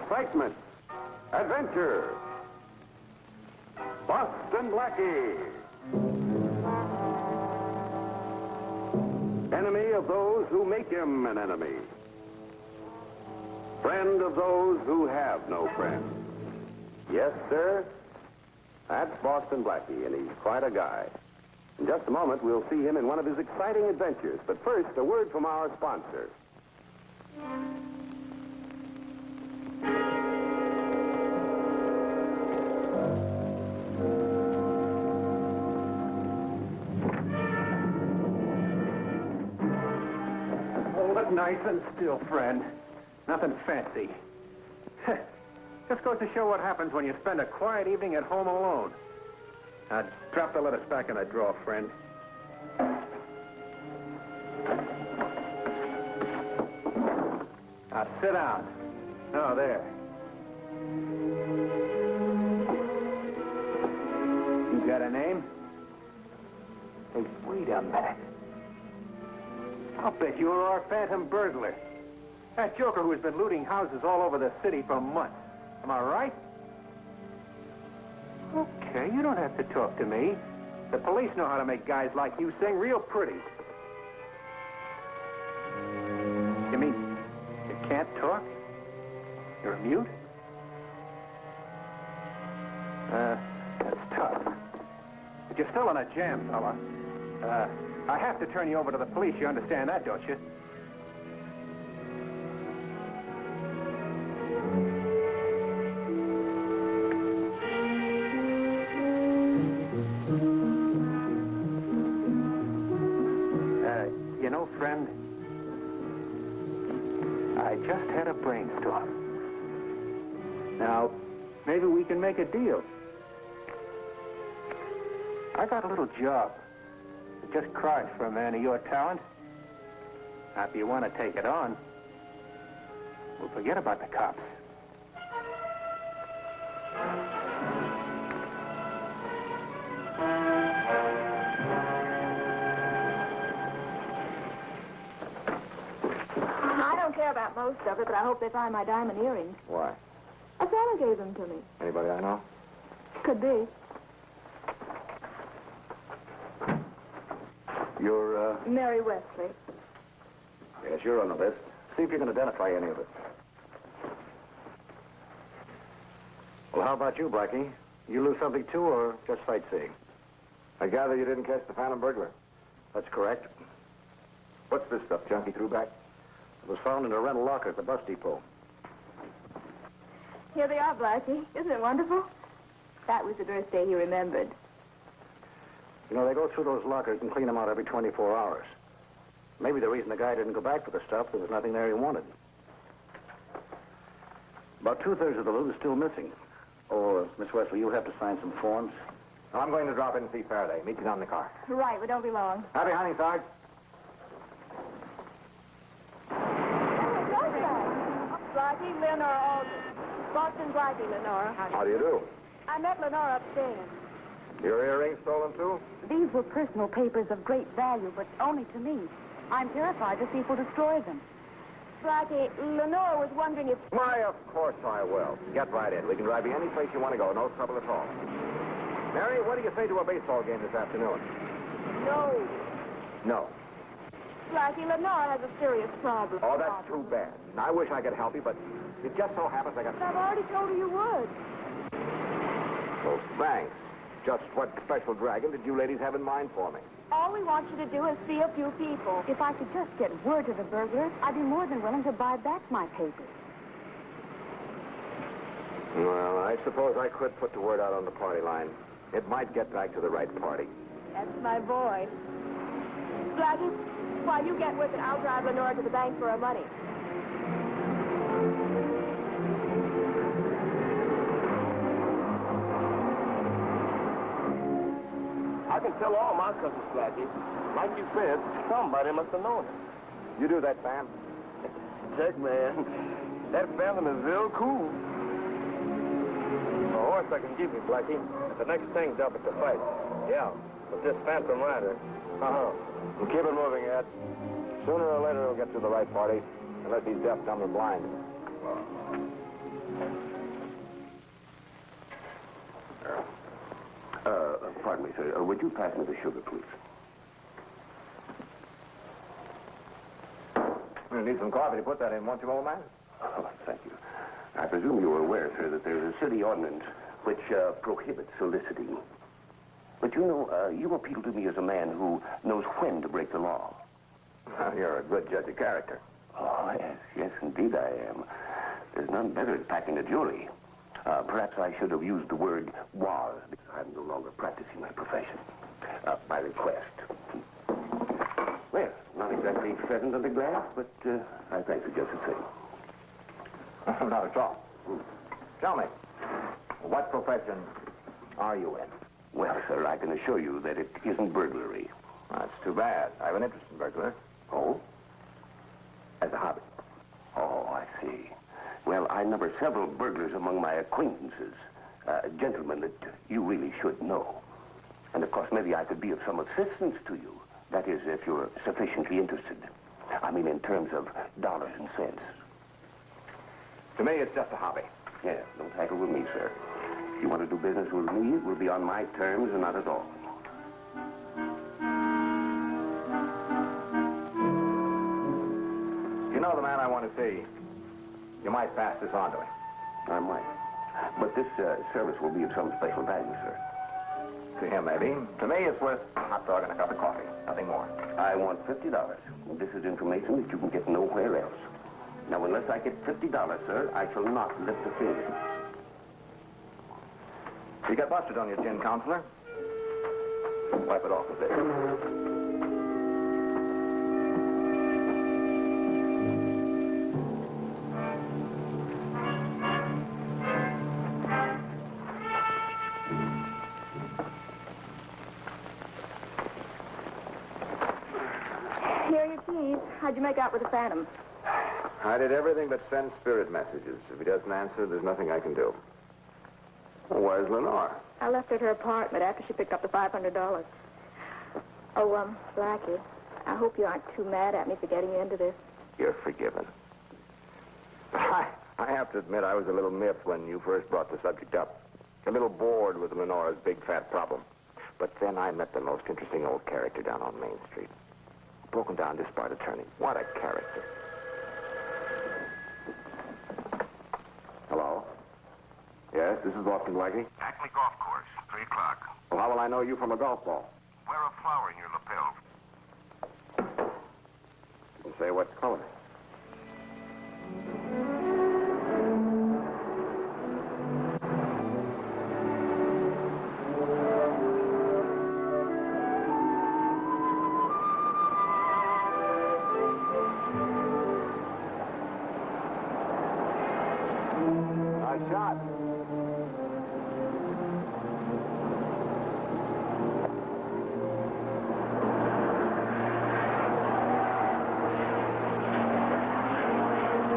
excitement, adventure. Boston Blackie. Enemy of those who make him an enemy. Friend of those who have no friends. Yes, sir. That's Boston Blackie, and he's quite a guy. In just a moment, we'll see him in one of his exciting adventures. But first, a word from our sponsor. Hold it nice and still, friend. Nothing fancy. Just goes to show what happens when you spend a quiet evening at home alone. Now, drop the lettuce back in the drawer, friend. Now, sit down. Oh, there. You got a name? Hey, wait a minute. I'll bet you're our phantom burglar. That joker who's been looting houses all over the city for months. Am I right? Okay, you don't have to talk to me. The police know how to make guys like you sing real pretty. You mean you can't talk? You're a mute? That's tough. But you're still in a jam, fella. I have to turn you over to the police. You understand that, don't you? You know, friend, I just had a brainstorm. Now, maybe we can make a deal. I got a little job. It just cries for a man of your talent. Now, if you want to take it on, we'll forget about the cops. I don't care about most of it, but I hope they find my diamond earrings. Why? A fella gave them to me. Anybody I know? Could be. You're, Mary Wesley. Yes, you're on the list. See if you can identify any of it. Well, how about you, Blackie? You lose something too, or just sightseeing? I gather you didn't catch the phantom burglar. That's correct. What's this stuff Junkie threw back? It was found in a rental locker at the bus depot. Here they are, Blackie. Isn't it wonderful? That was the birthday he remembered. You know, they go through those lockers and clean them out every 24 hours. Maybe the reason the guy didn't go back for the stuff, there was nothing there he wanted. About 2/3 of the loot is still missing. Oh, Miss Wesley, you'll have to sign some forms. I'm going to drop in and see Faraday. Meet you down in the car. Right, but don't be long. Happy hunting, Sarge. Blackie, Lenore Aldrin. Boston Blackie, Lenore. How do you do? I met Lenore upstairs. Your earrings stolen, too? These were personal papers of great value, but only to me. I'm terrified the thief will destroy them. Blackie, Lenore was wondering if... Why, of course I will. Get right in. We can drive you any place you want to go. No trouble at all. Mary, what do you say to a baseball game this afternoon? No. No. Blackie, Lenore has a serious problem. Oh, that's too bad. I wish I could help you, but it just so happens I got... I've already told her you would. Well, thanks. Just what special dragon did you ladies have in mind for me? All we want you to do is see a few people. If I could just get word to the burglar, I'd be more than willing to buy back my papers. Well, I suppose I could put the word out on the party line. It might get back to the right party. That's my boy. Blackie, while you get with it, I'll drive Lenore to the bank for her money. I can tell all my cousins, Blackie. Like you said, somebody must have known him. You do that, Sam. Jack, man, that phantom is real cool. A horse I can give you, Blackie. The next thing's up at the fight. Yeah, with this phantom rider. Uh-huh. Well, keep it moving, Ed. Sooner or later, he'll get to the right party, unless he's deaf, dumb, or blind. sir. Would you pass me the sugar, please? You need some coffee to put that in, won't you, old man? Oh, thank you. I presume you are aware, sir, that there's a city ordinance which prohibits soliciting. But you know, you appeal to me as a man who knows when to break the law. You're a good judge of character. Oh, yes, indeed I am. There's none better at packing a jury. Perhaps I should have used the word was, because I'm no longer practicing my profession. By request. Well, not exactly pheasant on the glass, but I thank you just the same. Not at all. Tell me, what profession are you in? Well, sir, I can assure you that it isn't burglary. That's too bad. I have an interest in burglars. Oh? As a hobby. Oh, I see. Well, I number several burglars among my acquaintances. Gentlemen that you really should know. And, of course, maybe I could be of some assistance to you. That is, if you're sufficiently interested. I mean, in terms of dollars and cents. To me, it's just a hobby. Yeah, don't haggle with me, sir. If you want to do business with me, it will be on my terms and not at all. You know the man I want to see. You might pass this on to him. I might. But this service will be of some special value, sir. To him, maybe. To me, it's worth a hot dog and a cup of coffee. Nothing more. I want $50. This is information that you can get nowhere else. Now, unless I get $50, sir, I shall not lift a finger. You got busted on your chin, counselor. Wipe it off with this. Here are your keys. How'd you make out with the Phantom? I did everything but send spirit messages. If he doesn't answer, there's nothing I can do. Well, where's Lenore? I left her at her apartment after she picked up the $500. Oh, Blackie, I hope you aren't too mad at me for getting you into this. You're forgiven. I have to admit I was a little miffed when you first brought the subject up. A little bored with Lenore's big fat problem. But then I met the most interesting old character down on Main Street. Broken down discharge attorney. What a character. Hello? Yes, this is Boston Blackie. Acme Golf Course, 3 o'clock. Well, how will I know you from a golf ball? Wear a flower in your lapel. Didn't say what color. Nice shot.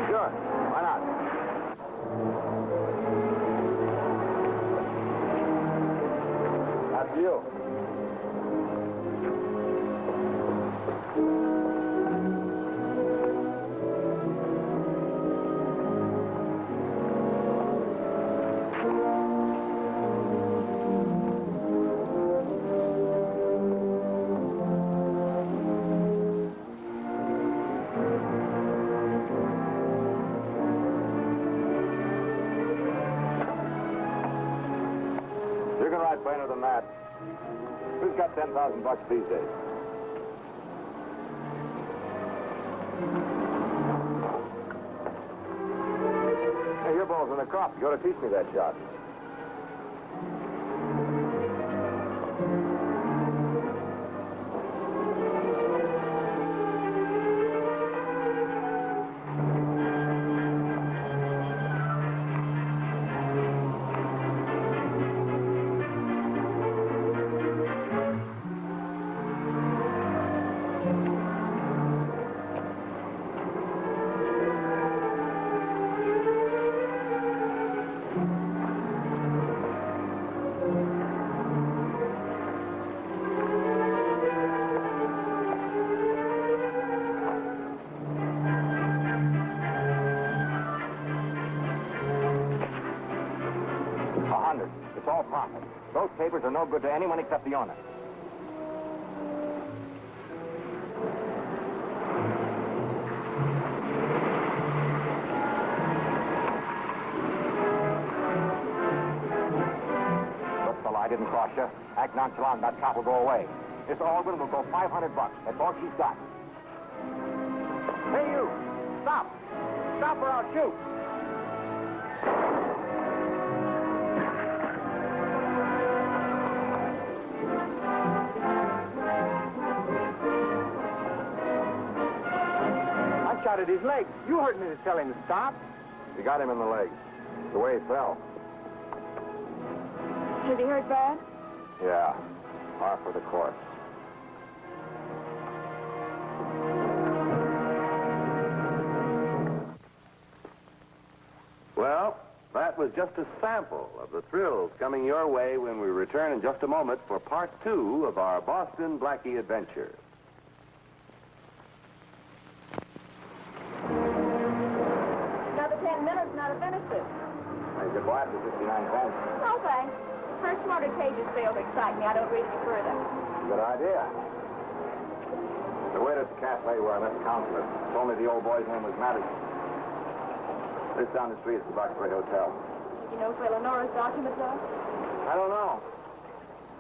Sure, why not? After you. You can write plainer than that. Who's got $10,000 these days? Hey, your ball's in the crop. You ought to teach me that shot. all profit. Those papers are no good to anyone except the owner. Look, fella, I didn't cross you. Act nonchalant, that cop will go away. Miss Aldrin will go $500. That's all she's got. Hey, you! Stop! Stop or I'll shoot! I shot at his leg. You heard me to tell him to stop. You got him in the legs. The way he fell. Has he hurt bad? Yeah. Par for the course. Well, that was just a sample of the thrills coming your way when we return in just a moment for part 2 of our Boston Blackie adventure. Another 10 minutes and I'll finish this. Hey, good boy, after 59 cents. No, thanks. First motor cages fail to excite me. I don't read any further. Good idea. The waiter at the cafe where I met the counselor told me the old boy's name was Madison. This down the street is the Roxbury Hotel. You know where Lenora's documents are? I don't know.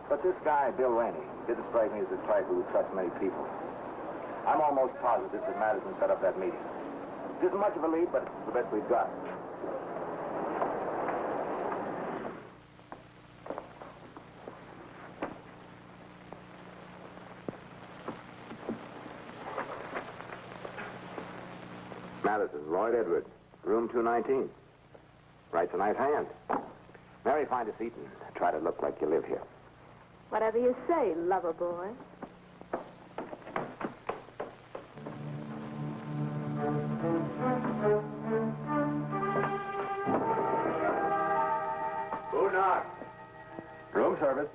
But this guy, Bill Rainey, didn't strike me as a type who would trust many people. I'm almost positive that Madison set up that meeting. It isn't much of a lead, but it's the best we've got. Madison, Lloyd Edwards, room 219. Writes a nice hand. Mary, find a seat and try to look like you live here. Whatever you say, lover boy. Who knocked? Room service.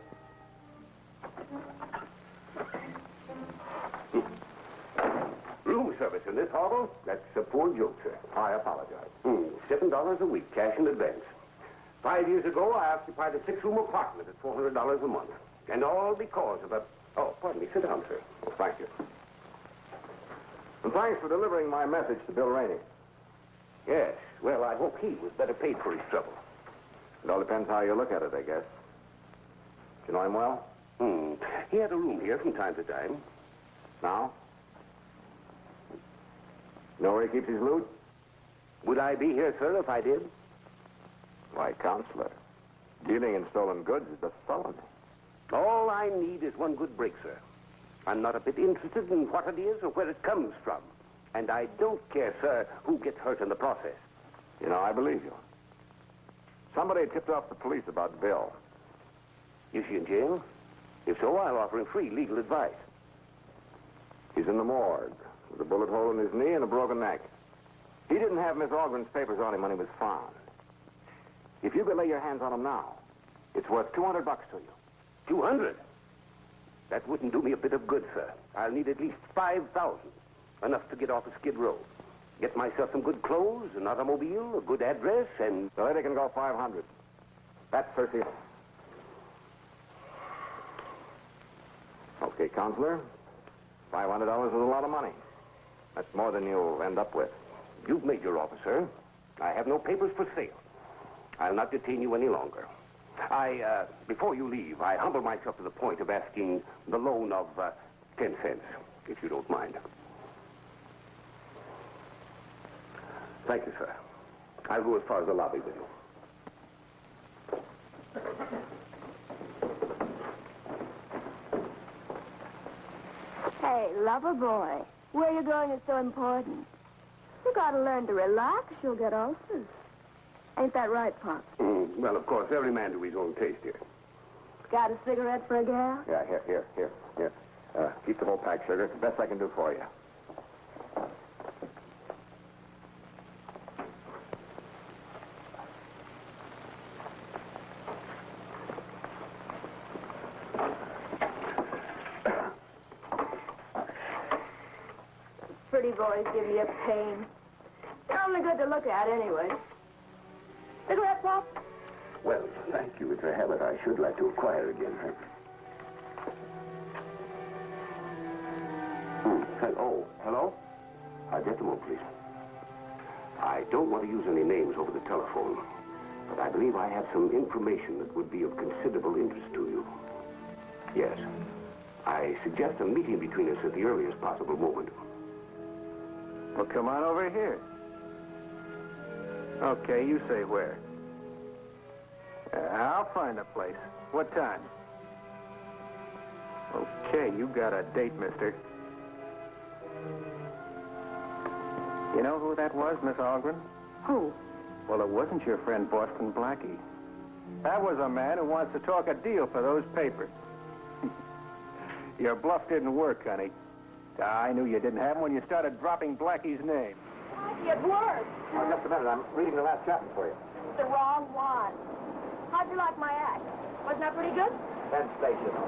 Room service in this hovel? That's a poor joke, sir. I apologize. $7 a week, cash in advance. 5 years ago, I occupied a 6-room apartment at $400 a month. And all because of a... Oh, pardon me. Sit down, sir. Oh, thank you. And thanks for delivering my message to Bill Rainey. Yes. Well, I hope he was better paid for his trouble. It all depends how you look at it, I guess. Do you know him well? He had a room here from time to time. Now? Know where he keeps his loot? Would I be here, sir, if I did? Why, counselor, dealing in stolen goods is a felony. All I need is one good break, sir. I'm not a bit interested in what it is or where it comes from. And I don't care, sir, who gets hurt in the process. You know, I believe you. Somebody tipped off the police about Bill. Is he in jail? If so, I'll offer him free legal advice. He's in the morgue with a bullet hole in his knee and a broken neck. He didn't have Miss Aldrin's papers on him when he was found. If you could lay your hands on him now, it's worth $200 to you. 200? That wouldn't do me a bit of good, sir. I'll need at least 5,000. Enough to get off a Skid Row. Get myself some good clothes, an automobile, a good address, and... The lady can go 500. That's her seal. Okay, counselor. $500 is a lot of money. That's more than you'll end up with. You've made your offer, sir. I have no papers for sale. I'll not detain you any longer. Before you leave, I humble myself to the point of asking the loan of 10 cents, if you don't mind. Thank you, sir. I'll go as far as the lobby with you. Hey, lover boy, where you going is so important. You gotta learn to relax, you'll get ulcers. Ain't that right, Pop? Well, of course, every man to his own taste here. Got a cigarette for a gal? Yeah, here. Keep the whole pack, sugar. It's the best I can do for you. Pretty boys give me a pain. They're only good to look at anyway. Cigarette, Pop? Well, thank you. It's a habit I should like to acquire again. Oh, hello? Just a moment, please. I don't want to use any names over the telephone, but I believe I have some information that would be of considerable interest to you. Yes. I suggest a meeting between us at the earliest possible moment. Well, come on over here. Okay, you say where. I'll find a place. What time? Okay, you got a date, mister. You know who that was, Miss Algren? Who? Well, it wasn't your friend Boston Blackie. That was a man who wants to talk a deal for those papers. Your bluff didn't work, honey. I knew you didn't have him when you started dropping Blackie's name. It worked. Oh, just a minute. I'm reading the last chapter for you. The wrong one. How'd you like my act? Wasn't that pretty good? Sensational.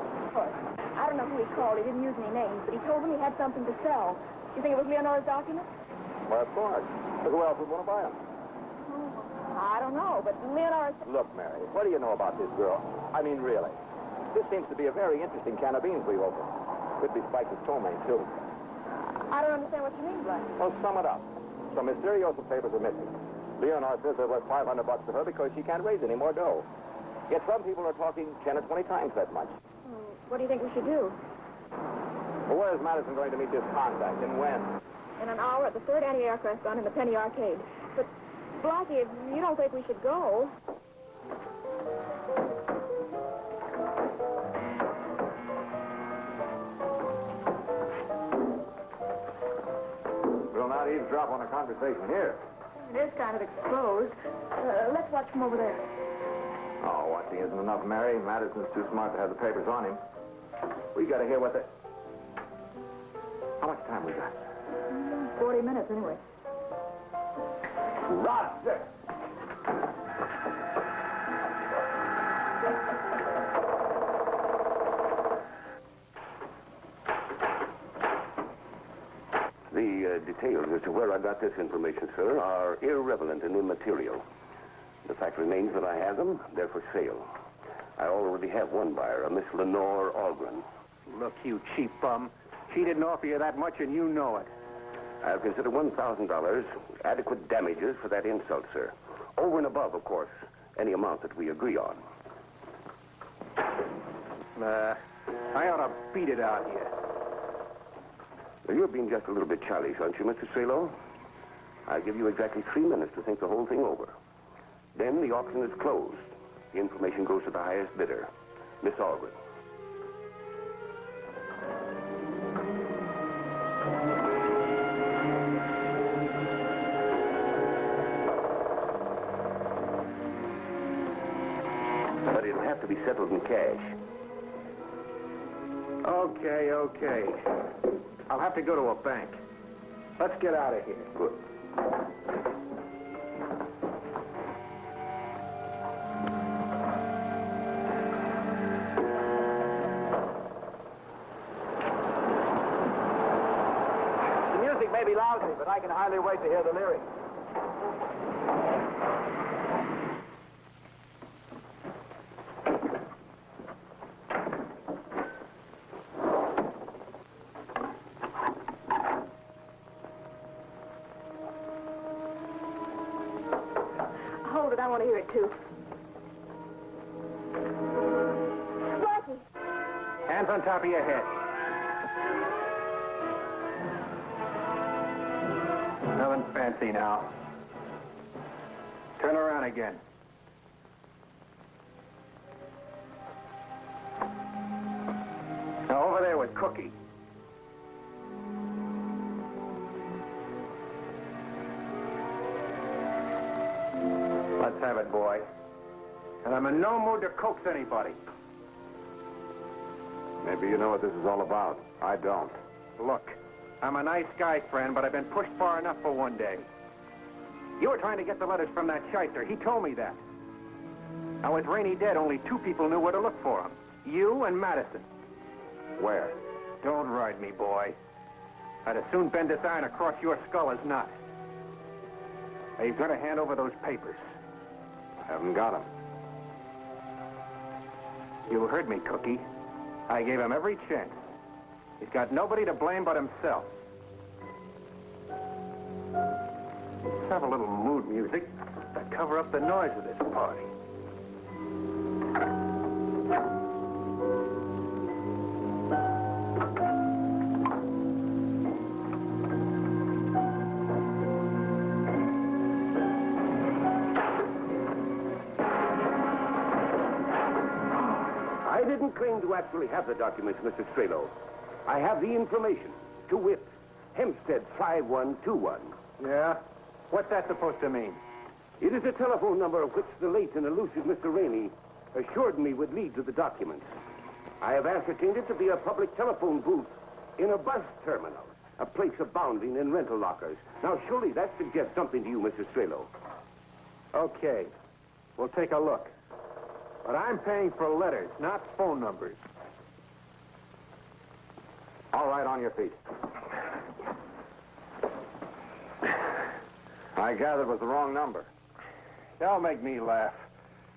I don't know who he called. He didn't use any names, but he told them he had something to sell. You think it was Leonora's document? Well, of course. But who else would want to buy them? I don't know, but Leonora... Look, Mary, what do you know about this girl? I mean, really. This seems to be a very interesting can of beans we've opened. Could be spiked with ptomaine, too. I don't understand what you mean, Blackie. Well, sum it up. Some Mysterioso papers are missing. Leonora says they're worth $500 to her because she can't raise any more dough. Yet some people are talking 10 or 20 times that much. What do you think we should do? Well, where is Madison going to meet this contact and when? In an hour at the third anti-aircraft gun in the Penny Arcade. But, Blackie, if you don't think we should go... We'll not eavesdrop on a conversation here. It is kind of exposed. Let's watch from over there. Oh, watching isn't enough, Mary. Madison's too smart to have the papers on him. We got to hear what they... How much time we got? 40 minutes, anyway. Roger! The details as to where I got this information, sir, are irrelevant and immaterial. The fact remains that I have them. They're for sale. I already have one buyer, a Miss Lenore Algren. Look, you cheap bum. She didn't offer you that much, and you know it. I've considered $1,000 adequate damages for that insult, sir. Over and above, of course, any amount that we agree on. I ought to beat it out here. Well, you're being just a little bit childish, aren't you, Mr. Strelo? I'll give you exactly 3 minutes to think the whole thing over. Then the auction is closed. The information goes to the highest bidder, Miss Algren. But it'll have to be settled in cash. Okay. I'll have to go to a bank. Let's get out of here. Good. The music may be lousy, but I can hardly wait to hear the lyrics. Hold it, I want to hear it, too. Blackie! Hands on top of your head. Nothing fancy now. Turn around again. Now, over there with Cookie. Let's have it, boy. And I'm in no mood to coax anybody. Maybe you know what this is all about. I don't. Look, I'm a nice guy, friend, but I've been pushed far enough for one day. You were trying to get the letters from that shyster. He told me that. Now, with Rainey dead, only 2 people knew where to look for him. You and Madison. Where? Don't ride me, boy. I'd as soon bend this iron across your skull as not. Now, you've got to hand over those papers. I haven't got them. You heard me, Cookie. I gave him every chance. He's got nobody to blame but himself. Let's have a little mood music to cover up the noise of this party. I didn't claim to actually have the documents, Mr. Strelo. I have the information. To wit, Hempstead 5121. Yeah? What's that supposed to mean? It is a telephone number of which the late and elusive Mr. Rainey assured me would lead to the documents. I have ascertained it to be a public telephone booth in a bus terminal, a place abounding in rental lockers. Now, surely that suggests something to you, Mr. Strelo. Okay. We'll take a look. But I'm paying for letters, not phone numbers. All right, on your feet. I gather it was the wrong number. Y'all make me laugh.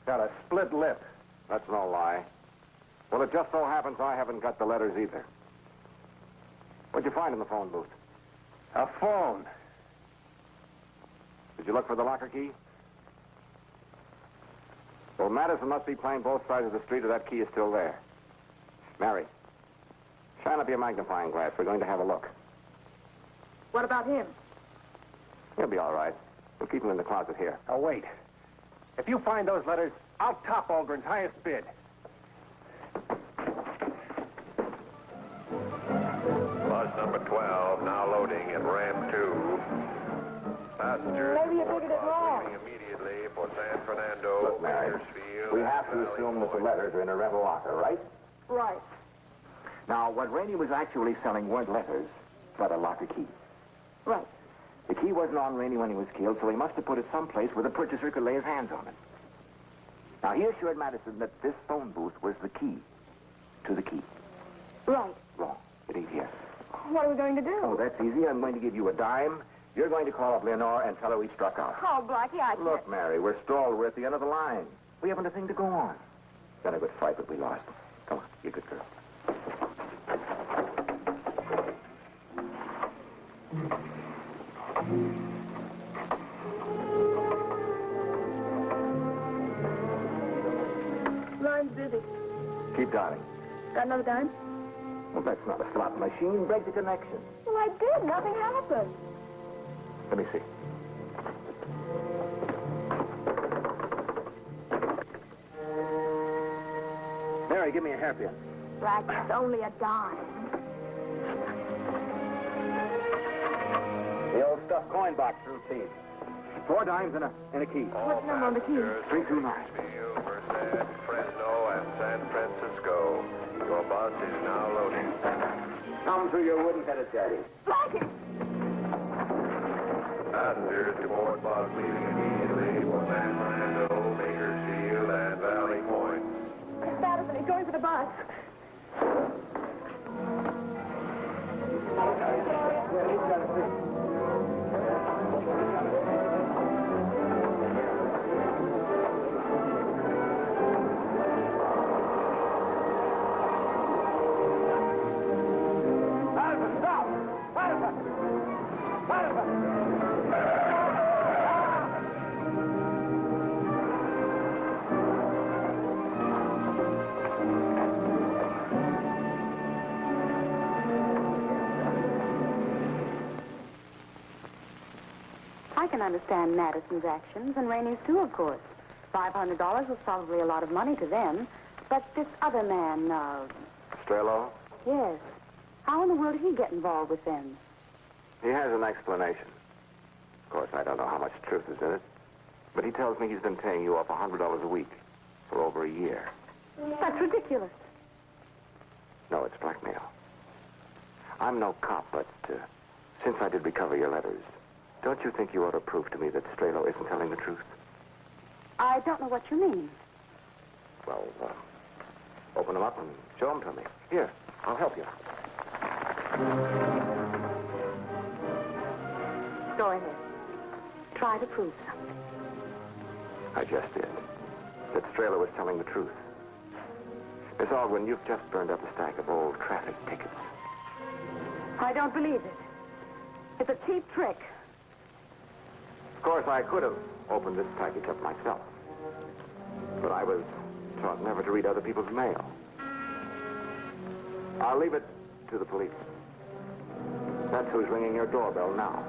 Got a split lip. That's no lie. Well, it just so happens I haven't got the letters either. What'd you find in the phone booth? A phone. Did you look for the locker key? Well, Madison must be playing both sides of the street, or that key is still there. Mary, shine up your magnifying glass. We're going to have a look. What about him? He'll be all right. We'll keep him in the closet here. Oh, wait. If you find those letters, I'll top Algren's highest bid. Bus number 12 now loading at ramp 2. Passengers Maybe you figured it wrong. leaving immediately for San Fernando, Look, Mary, Bakersfield. we have to Valley assume that the Point. letters are in a rebel locker, right? Right. Now, what Rainey was actually selling weren't letters, but a locker key. Right. The key wasn't on Rainey when he was killed, so he must have put it someplace where the purchaser could lay his hands on it. Now, he assured Madison that this phone booth was the key to the key. Right. Wrong. It ain't here. What are we going to do? Oh, that's easy. I'm going to give you a dime. You're going to call up Lenore and tell her we struck out. Oh, Blackie, I can't. Look, Mary, we're stalled. We're at the end of the line. We haven't a thing to go on. Been a good fight, but we lost. Come on, you good girl. Line's busy. Keep dialing. Got another dime? Well, that's not a slot machine. Break the connection. Well, I did. Nothing happened. Let me see. Mary, give me a hairpin. Blackie, it's only a dime. The old stuffed coin box through, please. 4 dimes and a key. What's the number on the key? 329. Bakersfield, Merced, Fresno, and San Francisco. Your bus is now loading. Come through your wooden-headed daddy. Blackie! Passengers to board bus leaving immediately for San Fernando, Bakersfield, and Valley Point. Madison, he's going for the bus. Madison, stop! Madison! Madison! I can understand Madison's actions, and Rainey's too, of course. $500 was probably a lot of money to them. But this other man, Strelo? yes. How in the world did he get involved with them? He has an explanation. Of course, I don't know how much truth is in it. But he tells me he's been paying you off $100 a week for over a year. That's ridiculous. No, it's blackmail. I'm no cop, but since I did recover your letters, don't you think you ought to prove to me that Strelo isn't telling the truth? I don't know what you mean. Well, open them up and show them to me. Here, I'll help you. Go ahead. Try to prove something. I just did. That Strelo was telling the truth. Miss Aldwin, you've just burned up a stack of old traffic tickets. I don't believe it. It's a cheap trick. Of course, I could have opened this package up myself. But I was taught never to read other people's mail. I'll leave it to the police. That's who's ringing your doorbell now.